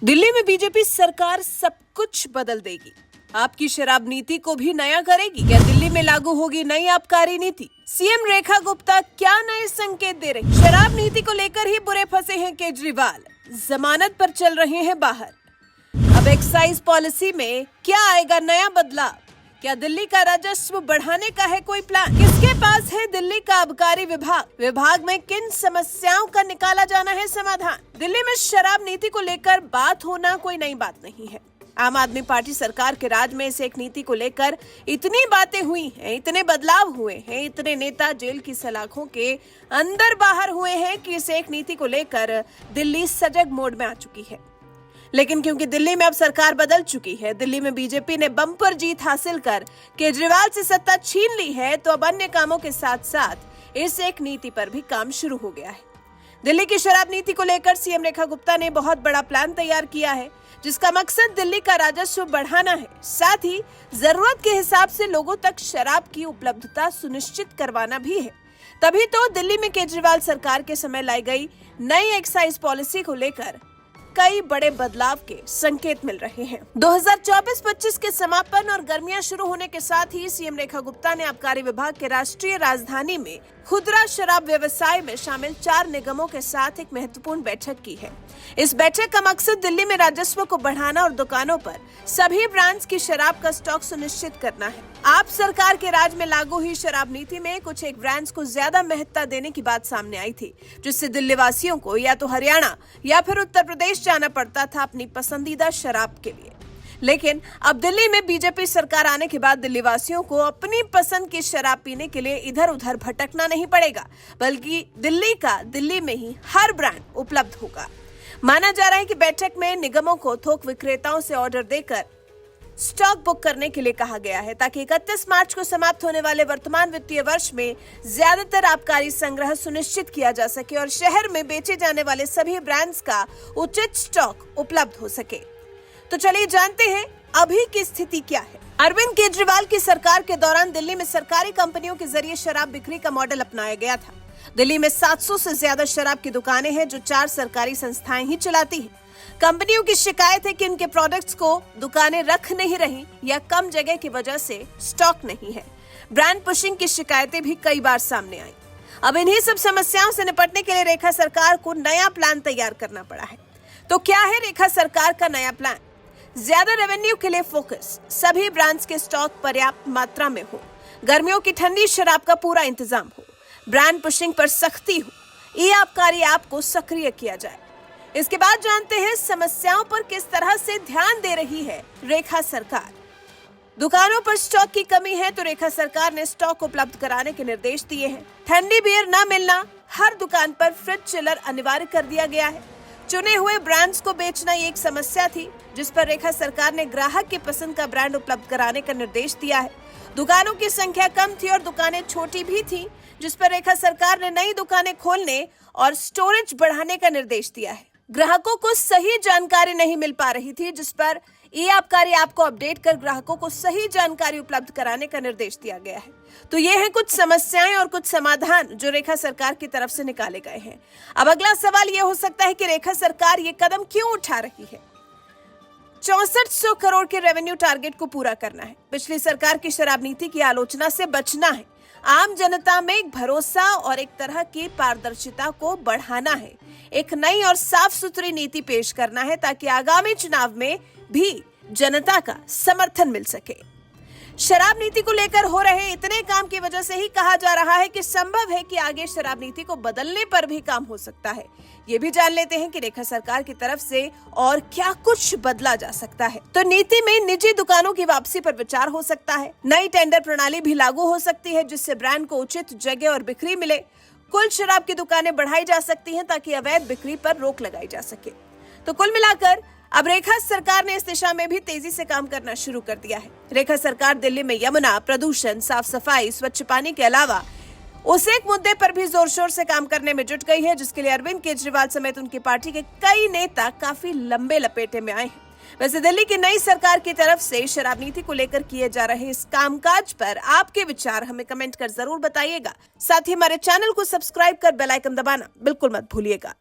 दिल्ली में बीजेपी सरकार सब कुछ बदल देगी। आपकी शराब नीति को भी नया करेगी। क्या दिल्ली में लागू होगी नई आबकारी नीति? सीएम रेखा गुप्ता क्या नए संकेत दे रही? शराब नीति को लेकर ही बुरे फंसे हैं केजरीवाल, जमानत पर चल रहे हैं बाहर। अब एक्साइज पॉलिसी में क्या आएगा नया बदलाव? क्या दिल्ली का राजस्व बढ़ाने का है कोई प्लान? किसके पास है दिल्ली का आबकारी विभाग में किन समस्याओं का निकाला जाना है समाधान? दिल्ली में शराब नीति को लेकर बात होना कोई नई बात नहीं है। आम आदमी पार्टी सरकार के राज में इस एक नीति को लेकर इतनी बातें हुई हैं, इतने बदलाव हुए हैं, इतने नेता जेल की सलाखों के अंदर बाहर हुए हैं कि इस एक नीति को लेकर दिल्ली सजग मोड में आ चुकी है। लेकिन क्योंकि दिल्ली में अब सरकार बदल चुकी है, दिल्ली में बीजेपी ने बम्पर जीत हासिल कर केजरीवाल से सत्ता छीन ली है, तो अब अन्य कामों के साथ साथ इस एक नीति पर भी काम शुरू हो गया है। दिल्ली की शराब नीति को लेकर सीएम रेखा गुप्ता ने बहुत बड़ा प्लान तैयार किया है, जिसका मकसद दिल्ली का राजस्व बढ़ाना है, साथ ही जरूरत के हिसाब से लोगों तक शराब की उपलब्धता सुनिश्चित करवाना भी है। तभी तो दिल्ली में केजरीवाल सरकार के समय लाई गई नई एक्साइज पॉलिसी को लेकर कई बड़े बदलाव के संकेत मिल रहे हैं। 2024-25 के समापन और गर्मियां शुरू होने के साथ ही सीएम रेखा गुप्ता ने आबकारी विभाग के राष्ट्रीय राजधानी में खुदरा शराब व्यवसाय में शामिल 4 निगमों के साथ एक महत्वपूर्ण बैठक की है। इस बैठक का मकसद दिल्ली में राजस्व को बढ़ाना और दुकानों पर सभी ब्रांड्स की शराब का स्टॉक सुनिश्चित करना है। आप सरकार के राज में लागू हुई शराब नीति में कुछ एक ब्रांड्स को ज्यादा महत्ता देने की बात सामने आई थी, जिससे दिल्ली वासियों को या तो हरियाणा या फिर उत्तर प्रदेश जाना पड़ता था अपनी पसंदीदा शराब के लिए। लेकिन अब दिल्ली में बीजेपी सरकार आने के बाद दिल्ली वासियों को अपनी पसंद की शराब पीने के लिए इधर उधर भटकना नहीं पड़ेगा, बल्कि दिल्ली में ही हर ब्रांड उपलब्ध होगा। माना जा रहा है कि बैठक में निगमों को थोक विक्रेताओं से ऑर्डर देकर स्टॉक बुक करने के लिए कहा गया है, ताकि 31 मार्च को समाप्त होने वाले वर्तमान वित्तीय वर्ष में ज्यादातर आबकारी संग्रह सुनिश्चित किया जा सके और शहर में बेचे जाने वाले सभी ब्रांड्स का उचित स्टॉक उपलब्ध हो सके। तो चलिए जानते हैं अभी की स्थिति क्या है। अरविंद केजरीवाल की सरकार के दौरान दिल्ली में सरकारी कंपनियों के जरिए शराब बिक्री का मॉडल अपनाया गया था। दिल्ली में 700 से ज्यादा शराब की दुकानें हैं, जो 4 सरकारी संस्थाएं ही चलाती हैं। कंपनियों की शिकायत है कि उनके प्रोडक्ट्स को दुकानें रख नहीं रही या कम जगह की वजह से स्टॉक नहीं है। ब्रांड पुशिंग की शिकायतें भी कई बार सामने आई। अब इन्हीं सब समस्याओं से निपटने के लिए रेखा सरकार को नया प्लान तैयार करना पड़ा है। तो क्या है रेखा सरकार का नया प्लान? ज्यादा रेवेन्यू के लिए फोकस, सभी ब्रांड्स के स्टॉक पर्याप्त मात्रा में हो, गर्मियों की ठंडी शराब का पूरा इंतजाम हो, ब्रांड पुशिंग पर सख्ती हो, ई आबकारी ऐप को सक्रिय किया जाए। इसके बाद जानते हैं समस्याओं पर किस तरह से ध्यान दे रही है रेखा सरकार। दुकानों पर स्टॉक की कमी है, तो रेखा सरकार ने स्टॉक उपलब्ध कराने के निर्देश दिए हैं। ठंडी बियर न मिलना, हर दुकान पर फ्रिज चिलर अनिवार्य कर दिया गया है। चुने हुए ब्रांड्स को बेचना ये एक समस्या थी, जिस पर रेखा सरकार ने ग्राहक की पसंद का ब्रांड उपलब्ध कराने का निर्देश दिया है। दुकानों की संख्या कम थी और दुकानें छोटी भी थी, जिस पर रेखा सरकार ने नई दुकानें खोलने और स्टोरेज बढ़ाने का निर्देश दिया है। ग्राहकों को सही जानकारी नहीं मिल पा रही थी, जिस पर ई आबकारी ऐप को अपडेट कर ग्राहकों को सही जानकारी उपलब्ध कराने का निर्देश दिया गया है। तो ये हैं कुछ समस्याएं और कुछ समाधान जो रेखा सरकार की तरफ से निकाले गए हैं। अब अगला सवाल ये हो सकता है कि रेखा सरकार ये कदम क्यों उठा रही है? 6400 करोड़ के रेवेन्यू टारगेट को पूरा करना है, पिछली सरकार की शराब नीति की आलोचना से बचना है, आम जनता में एक भरोसा और एक तरह की पारदर्शिता को बढ़ाना है, एक नई और साफ सुथरी नीति पेश करना है, ताकि आगामी चुनाव में भी जनता का समर्थन मिल सके। शराब नीति को लेकर हो रहे इतने काम की वजह से ही कहा जा रहा है कि संभव है कि आगे शराब नीति को बदलने पर भी काम हो सकता है। ये भी जान लेते हैं कि रेखा सरकार की तरफ से और क्या कुछ बदला जा सकता है। तो नीति में निजी दुकानों की वापसी पर विचार हो सकता है, नई टेंडर प्रणाली भी लागू हो सकती है, जिससे ब्रांड को उचित जगह और बिक्री मिले। कुल शराब की दुकानें बढ़ाई जा सकती हैं, ताकि अवैध बिक्री पर रोक लगाई जा सके। तो कुल मिलाकर अब रेखा सरकार ने इस दिशा में भी तेजी से काम करना शुरू कर दिया है। रेखा सरकार दिल्ली में यमुना, प्रदूषण, साफ सफाई, स्वच्छ पानी के अलावा उस एक मुद्दे पर भी जोर शोर से काम करने में जुट गई है, जिसके लिए अरविंद केजरीवाल समेत उनकी पार्टी के कई नेता काफी लंबे लपेटे में आए हैं। वैसे दिल्ली की नई सरकार की तरफ से शराब नीति को लेकर किए जा रहे इस कामकाज पर आपके विचार हमें कमेंट कर जरूर बताइएगा। साथ ही हमारे चैनल को सब्सक्राइब कर बेल आइकन दबाना बिल्कुल मत भूलिएगा।